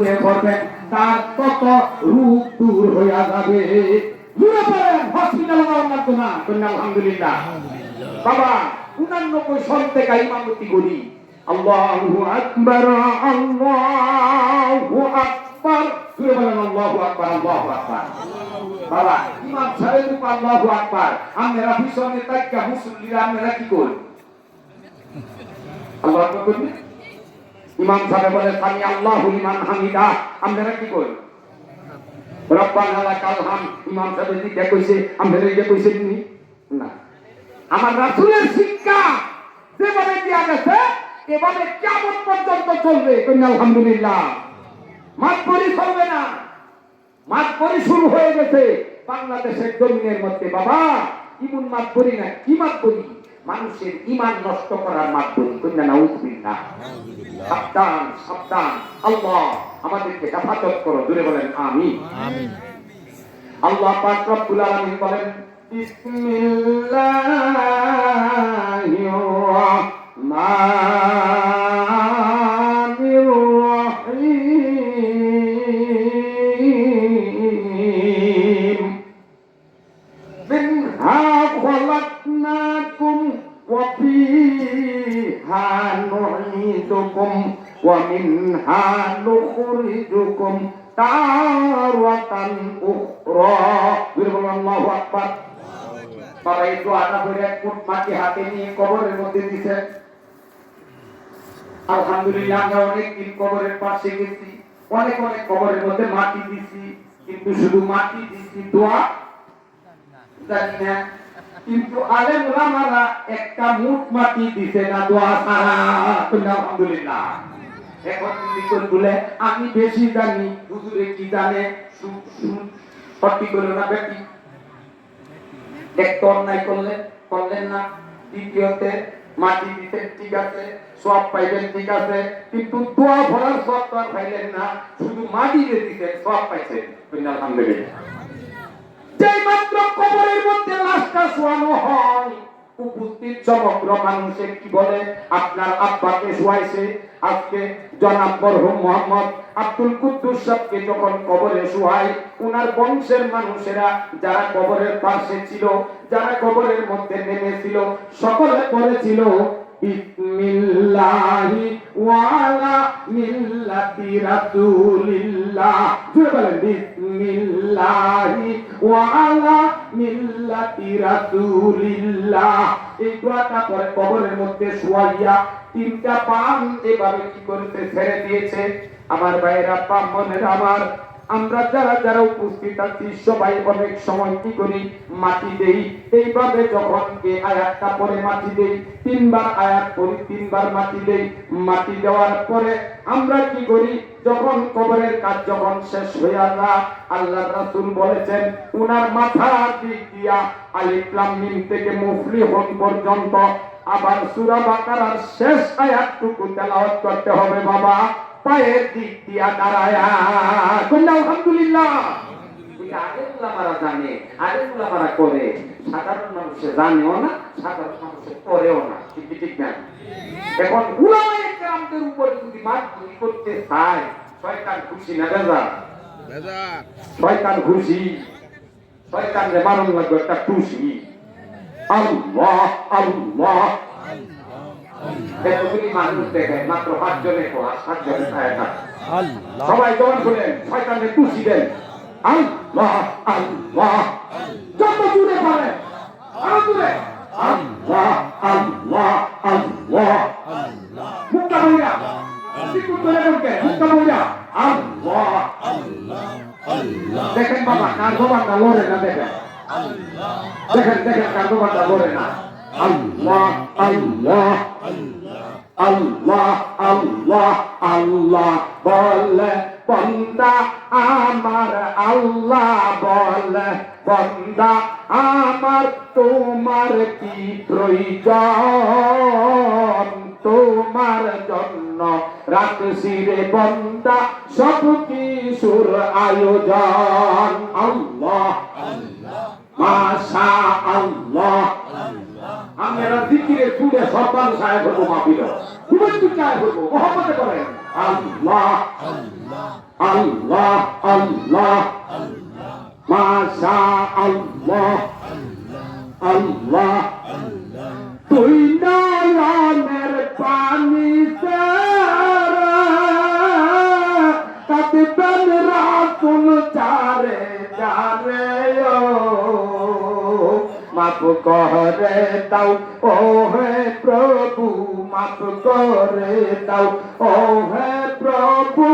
শুয়ে পড়বেন তার তত রূপ দূর হইয়া যাবে। দূরে পড়েন হসপিটাল লাগতো না। আলহামদুলিল্লাহ। বাবা 89 সন থেকে ইমামতি করি। আল্লাহু আকবার আল্লাহু আকবার। দূরে বলেন আল্লাহু আকবার আল্লাহু আকবার। বাবা ইমাম সাহেব আল্লাহু আকবার, আমরা পিছনে তাকিয়া মুসল্লিরা আমরা কি করি? আল্লাহু আকবার করি। ইমাম সাহেব বলে সামি আল্লাহু লিমান হামিদা, আমরা কি করি? রব্বানা লাকাল হামদ। ইমাম সাহেব দিকে কইছে, আমরা দিকে কইছে না। আমার রাসূলের শিক্ষা যেভাবে দেয়া গেছে এভাবে কিয়ামত পর্যন্ত চলবে। আলহামদুলিল্লাহ। মাতবরি চলবে না। মাতবরি শুরু হয়ে গেছে বাংলাদেশের জমিনের মধ্যে। বাবা ইমন মাতবরি না, কি মাতবরি? মানুষের ঈমান নষ্ট করার মাতবরি। কন্যা নাউযুবিল্লাহ। সাবধান সাবধান। আল্লাহ আমাদেরকে হেফাজত করো। জোরে বলেন আমিন। আমিন। আল্লাহ পাক রব্বুল আলামিন বলেন বিসমিল্লাহির রাহমানির রাহিম। মিনহা খালাকনাকুম ওয়া ফীহা নুঈদুকুম ওয়া মিনহা নুখরিজুকুম তারাতান উখরা। আল্লাহু আকবার। বাবা এই দোয়াটা করে এক ফুট মাটি হাতে নিয়ে কবরের মধ্যে দিছে। আলহামদুলিল্লাহ আমরা অনেক দিন কবরের পাশে গেছি, অনেক অনেক কবরের মধ্যে মাটি দিছি, কিন্তু শুধু মাটি দিছি, দোয়া জানি না। কিন্তু আলেম ওলামারা একটা মুঠ মাটি দিছে না দোয়া ছাড়া। আলহামদুলিল্লাহ। এখন লিখন বলে আমি বেশি জানি, হুজুরে কি জানে? সঠিক হলো না বেটি? একটা অন্যায় করলেন না। দ্বিতীয়তে মাটি দিতে ঠিক আছে, সব পাইবেন ঠিক আছে, কিন্তু দোয়া ভরার সব তো আর পাইলেন না, শুধু মাটি দিয়ে দিতেন, সব পাইছেন। আলহামদুলিল্লাহ। যেই মাত্র কবরের মধ্যে লাশটা শোয়ানো হয়, উপস্থিত সমগ্র মানুষের কি বলে? আপনার আব্বাকে শোয়াইছে। আজকে জনাব মরহুম মোহাম্মদ আব্দুল কুদ্দুস সাহেবকে যখন কবরে শোয়াই, উনার বংশের মানুষেরা যারা কবরের পাশে ছিল, যারা কবরের মধ্যে নেমেছিল, সকলে বলেছিল বিসমিল্লাহি ওয়া আলা মিল্লাতি রাসূলিল্লাহ। জোরে বলেন বিসমিল্লাহি ওয়া আলা মিল্লাতি রাসূলিল্লাহ। এই দোয়াটা পরে কবরের মধ্যে শোয়াইয়া তিনটা পান এভাবে কি করেছে? ছেড়ে দিয়েছে। আমার ভাইয়েরা, ব্রাহ্মণের আমার, আমরা যারা যারা উপস্থিত আছি সবাই অনেক সময় কি করি? মাটি দেই। এইভাবে যখন এই আয়াতটা পরে মাটি দেই, তিনবার আয়াত পড়ি, তিনবার মাটি দেই। মাটি দেওয়ার পরে আমরা কি করি? যখন কবরের কাজ যখন শেষ হয়ে যায়, আল্লাহর রাসূল বলেছেন উনার মাথার দিক দিয়া আলিফ লাম মিম থেকে মুফলিহুন পর্যন্ত আবার সূরা বাকারার শেষ আয়াতটুকু তেলাওয়াত করতে হবে। বাবা পায়ের দিক দিয়া দাঁড়ায়া। আলহামদুলিল্লাহ। আলেম ওলামারা জানে, আলেম ওলামারা করে, সাধারণ মানুষে জানেও না, সাধারণ মানুষে করেও না। ঠিক না? এখন উলামায়ে কেরামদের উপরে যদি মাতবরি করতে চায়, শয়তান খুশি না বেজা? শয়তান খুশি। শয়তানরে মারণ লাগবে একটা খুশি। আল্লাহ আল্লাহ। এতগুলি মানুষ দেখে মাত্র 5 জনে কোয়া, 7 জনে সবাই জবান খুলেন, শয়তানরে খুশি দেন। আল্লাহ আল্লাহ। যত জুড়ে পারে আরো জুড়ে আল্লাহ আল্লাহ আল্লাহ। মুক্তা বইয়া সিকুত করে বলকে মুক্তা বইয়া আল্লাহ আল্লাহ আল্লাহ। দেখেন বাবা কার জবানটা লড়ে না। দেখেন দেখেন দেখেন কার জবানটা লড়ে না। আল্লাহ আল্লাহ আল্লাহ আল্লাহ আল্লাহ বলে বন্দা আমার, আল্লাহ বলে বন্দা আমার, তোমার কি প্রয়োজন? তোমার জন্য রাখছি রে বন্দা সব কিছুর আয়োজন। আল্লাহ মাশা আল্লাহ আমরা জিকিরে সুরে সরকার সাহেব হবো মাহফিল হুবতু সাহেব হবো মোহাম্মদে করেন আল্লাহ আল্লাহ আল্লাহ মাশা আল্লাহ আল্লাহ তুই নয়নের পানি কাঁদবেন রাসূল যারে যারে মাফ করে দাও ও হে প্রভু মাফ করে দাও ও হে প্রভু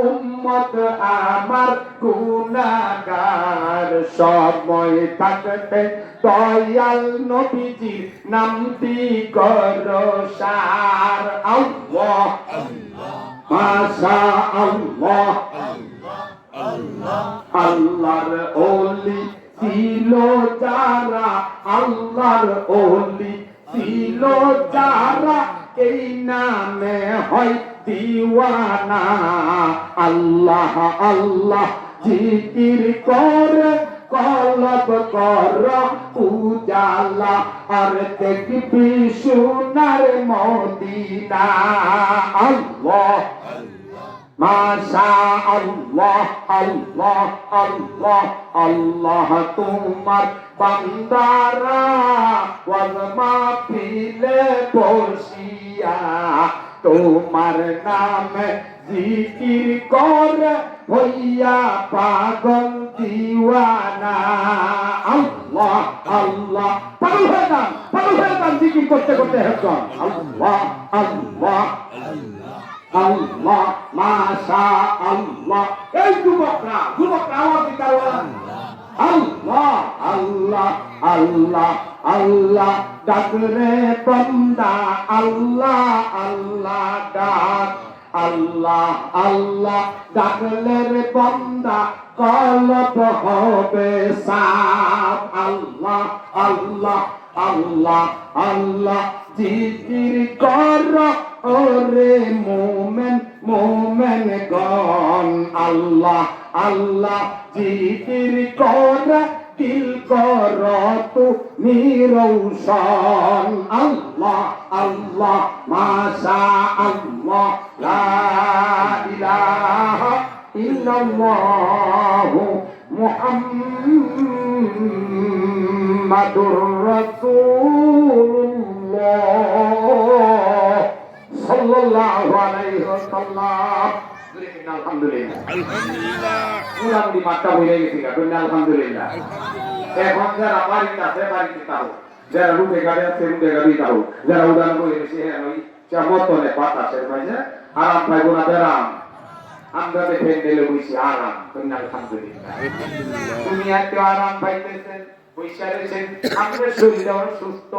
উম্মত আমার গুনাহগার সময় থাকতে দয়াল নবীজির নামটি করো সার আল্লাহ মাশা আল্লাহ আল্লাহর ওলি ছিল যারা আল্লাহর ওলি ছিল যারা এই নামে হয় দিওয়ানা আল্লাহ আল্লাহ জিকির করে কলব কর উজালা আর দেখবি সোনার মদিনা আল্লাহ মাশা আল্লাহ আল্লাহ আল্লাহ আল্লাহ তোমার বান্দারা ওয়াজ মাহফিলে বসিয়া তোমার নামে জিকির করে হইয়া পাগল দিওয়ানা আল্লাহ আল্লাহ পাগল হয়ে যান জিকির করতে করতে হেঁটন আল্লাহ আল্লাহ আল্লাহ মাশা আল্লাহ এই যুবকরা আওয়াজ দিতে আল্লাহ আল্লাহ আল্লাহ আল্লাহ ডাকরে বান্দা আল্লাহ আল্লাহ ডাক আল্লাহ আল্লাহ ডাকলে রে বান্দা কলব হবে সাফ আল্লাহ আল্লাহ আল্লাহ আল্লাহ জিকির কর ওরে মোমেন মোমেন গণ আল্লাহ আল্লাহ জিকির কর দিল কর তুমি রৌশন আল্লাহ আল্লাহ মাশা আল্লাহ লা ইলাহা ইল্লাল্লাহু মুহাম্মাদুর রাসূলুল্লাহ সাল্লাল্লাহু আলাইহি ওয়াসাল্লাম আলহামদুলিল্লাহ পুরাপুরি মাত্রা হয়ে গেছে আলহামদুলিল্লাহ এখন যারা বাড়িতে আছে বাড়িতে তাও যারা রুটে গাড়ি আছে রুটে গাড়ি তাও যারা উদান করে এসে ওই চামতনে বাতাসের মাঝে আরাম পাইব না বেরাম আমরা দেখে দিলে বসি আরাম আলহামদুলিল্লাহ তুমি এত আরাম পাইতেছেন পয়সা রয়েছেন আমাদের শরীর সুস্থ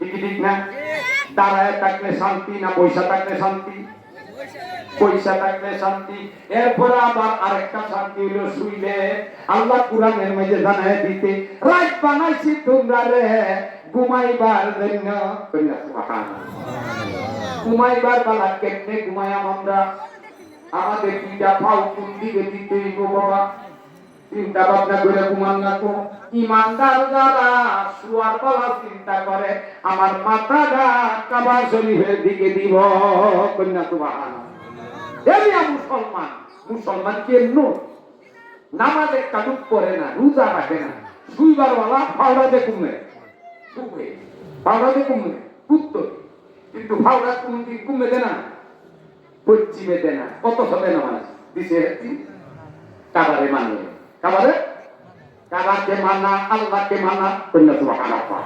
ঠিক না দাঁড়ায় থাকলে শান্তি না পয়সা থাকলে শান্তি পয়সা থাকলে শান্তি এরপর আবার আরেকটা শান্তি হলো শুইলে আল্লাহ কুরআনের মধ্যে জানায় দিতে রাত বানাইছি তোমরা রে ঘুমাইবার জন্য সুবহানাল্লাহ ঘুমাইবার বেলা কেমনে ঘুমায়াম আমরা আমাদের দুইটা পাও কোন দিকে দিতে হইব বাবা চিন্তা ভাবনা করে ঘুমান না তো ইমানদার যারা শুয়ার বেলা চিন্তা করে আমার মাথাটা কাবা শরীফের দিকে দিব কন্যা সুবহানাল্লাহ মুসলমান কেমন নামাজে কাজুক করে না রোজা রাখে না শুইবার বেলা ফাওড়াতে কমে উত্তর কিন্তু ফাওড়া কোনদিন কমে দেয় না পশ্চিমে দেয় না কত সবে নামাজ দিছে কাবারে মানে কাবাকে মানা আল্লাহকে মানা কন্যা সুবহানাল্লাহ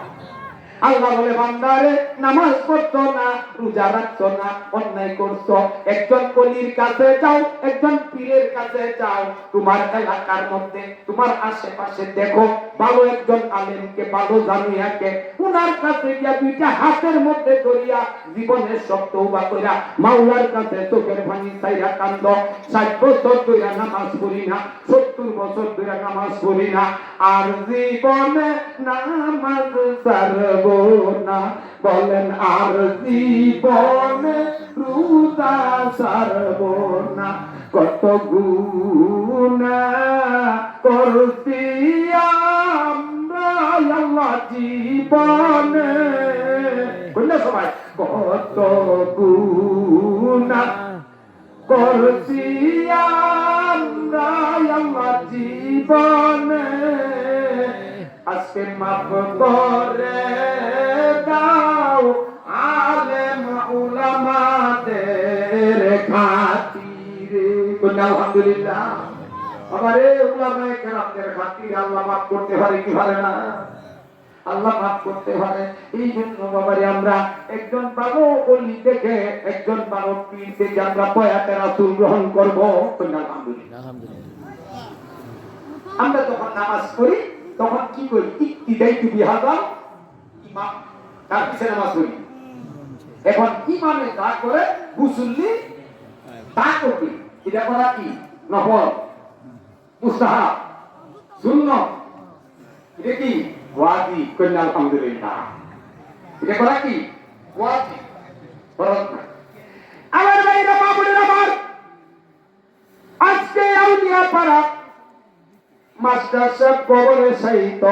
আল্লাহ বলে বান্দারে নামাজ পড়ছো না রোজা রাখছো না অন্যায় করছো একজন ওলির কাছে যাও একজন পীরের কাছে যাও তোমার এলাকার মধ্যে তোমার আশেপাশে দেখো ভালো একজন আলেমকে ভালো জানিয়াকে উনার কাছে গিয়া দুইটা হাতের মধ্যে ধরিয়া জীবনের সব তওবা কইরা মাওলার কাছে চোখের পানি ছাইরা কান্দ 60 বছর ধরে নামাজ পড়ি না 70 বছর ধরে নামাজ পড়ি না আর জীবনে নামাজ ছাড়ব না বলেন আর জীবনে রোজা ছাড়ব না কত গুনাহ করছি আমরা আল্লাহ জীবনে কইনা সবাই কত গুনাহ করছি আমরা আমার জীবনে, আজকে মাফ করে দাও আলেম উলামাদের খাতিরে। কইনা আলহামদুলিল্লাহ। আমারে উলামায়ে কেরামদের খাতিরে আল্লাহ মাফ করতে পারে কি পারে না? আল্লাহ মাফ করতে পারে। এই জন্য বাবারে আমরা একজন ভালো ওলি থেকে, একজন ভালো পীর থেকে আমরা বয়াতে রাসূল গ্রহণ করব। আলহামদুলিল্লাহ। আমরা যখন নামাজ পড়ি তখন কি করি? ইক্তিদাইতু বিহাযা ইমাম, তার পিছনে নামাজ পড়ি। এখন ইমামে যা করে মুসল্লি তা করবে। এটা করা কি? নফল, মুস্তাহাব, সুন্নাত, এটা কি ওয়াজিব। কইনা আলহামদুলিল্লাহ। এটা করা কি ওয়াজিব, ফরজ না। আমার ভাইরা বাবুরা আমার, আজকে আউলিয়া পাড়া মাস্টার সাহেব কবরে সাহিত্য